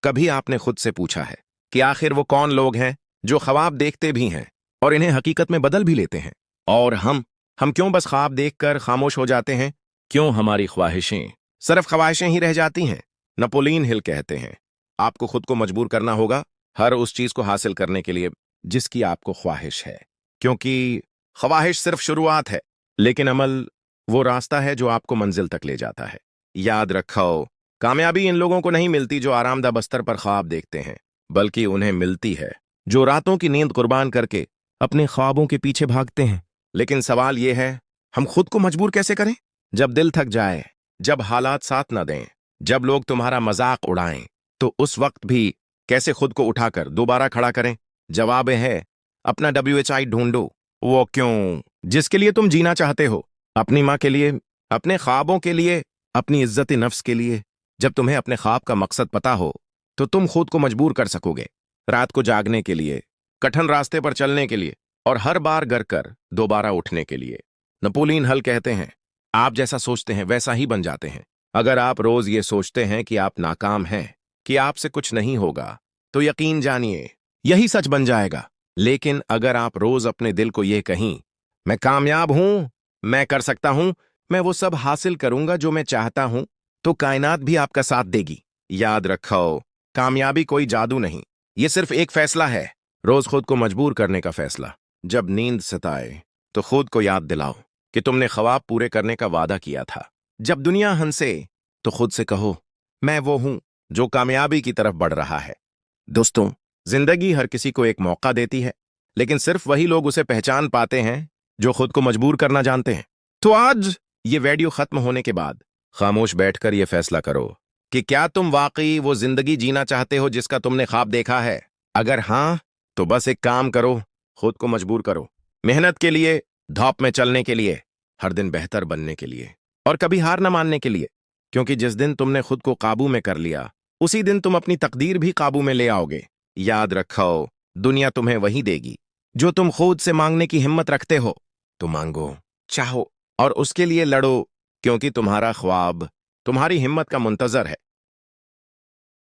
कभी आपने खुद से पूछा है कि आखिर वो कौन लोग हैं जो ख्वाब देखते भी हैं और इन्हें हकीकत में बदल भी लेते हैं? और हम क्यों बस ख्वाब देखकर खामोश हो जाते हैं? क्यों हमारी ख्वाहिशें सिर्फ ख्वाहिशें ही रह जाती हैं? नेपोलियन हिल कहते हैं, आपको खुद को मजबूर करना होगा हर उस चीज को हासिल करने के लिए जिसकी आपको ख्वाहिश है, क्योंकि ख्वाहिश सिर्फ शुरुआत है, लेकिन अमल वो रास्ता है जो आपको मंजिल तक ले जाता है। याद रखो, कामयाबी इन लोगों को नहीं मिलती जो आरामदा बस्तर पर ख्वाब देखते हैं, बल्कि उन्हें मिलती है जो रातों की नींद कुर्बान करके अपने ख्वाबों के पीछे भागते हैं। लेकिन सवाल यह है, हम खुद को मजबूर कैसे करें? जब दिल थक जाए, जब हालात साथ न दें, जब लोग तुम्हारा मजाक उड़ाएं, तो उस वक्त भी कैसे खुद को उठाकर दोबारा खड़ा करें? जवाब है, अपना WHI ढूंढो। वो क्यों जिसके लिए तुम जीना चाहते हो, अपनी माँ के लिए, अपने ख्वाबों के लिए, अपनी इज्जत नफ्स के लिए। जब तुम्हें अपने ख्वाब का मकसद पता हो तो तुम खुद को मजबूर कर सकोगे, रात को जागने के लिए, कठिन रास्ते पर चलने के लिए और हर बार गिर कर दोबारा उठने के लिए। नेपोलियन हिल कहते हैं, आप जैसा सोचते हैं वैसा ही बन जाते हैं। अगर आप रोज ये सोचते हैं कि आप नाकाम हैं, कि आपसे कुछ नहीं होगा, तो यकीन जानिए यही सच बन जाएगा। लेकिन अगर आप रोज अपने दिल को यह कहीं, मैं कामयाब हूं, मैं कर सकता हूं, मैं वो सब हासिल करूंगा जो मैं चाहता हूं, तो कायनात भी आपका साथ देगी। याद रखो, कामयाबी कोई जादू नहीं, ये सिर्फ एक फैसला है, रोज खुद को मजबूर करने का फैसला। जब नींद सताए तो खुद को याद दिलाओ कि तुमने ख्वाब पूरे करने का वादा किया था। जब दुनिया हंसे तो खुद से कहो, मैं वो हूं जो कामयाबी की तरफ बढ़ रहा है। दोस्तों, जिंदगी हर किसी को एक मौका देती है, लेकिन सिर्फ वही लोग उसे पहचान पाते हैं जो खुद को मजबूर करना जानते हैं। तो आज ये वीडियो खत्म होने के बाद खामोश बैठकर यह फैसला करो कि क्या तुम वाकई वो जिंदगी जीना चाहते हो जिसका तुमने ख्वाब देखा है। अगर हां, तो बस एक काम करो, खुद को मजबूर करो, मेहनत के लिए, धौप में चलने के लिए, हर दिन बेहतर बनने के लिए, और कभी हार न मानने के लिए। क्योंकि जिस दिन तुमने खुद को काबू में कर लिया, उसी दिन तुम अपनी तकदीर भी काबू में ले आओगे। याद रखो, दुनिया तुम्हें वही देगी जो तुम खुद से मांगने की हिम्मत रखते हो। तो मांगो, चाहो और उसके लिए लड़ो, क्योंकि तुम्हारा ख्वाब तुम्हारी हिम्मत का मुंतजर है।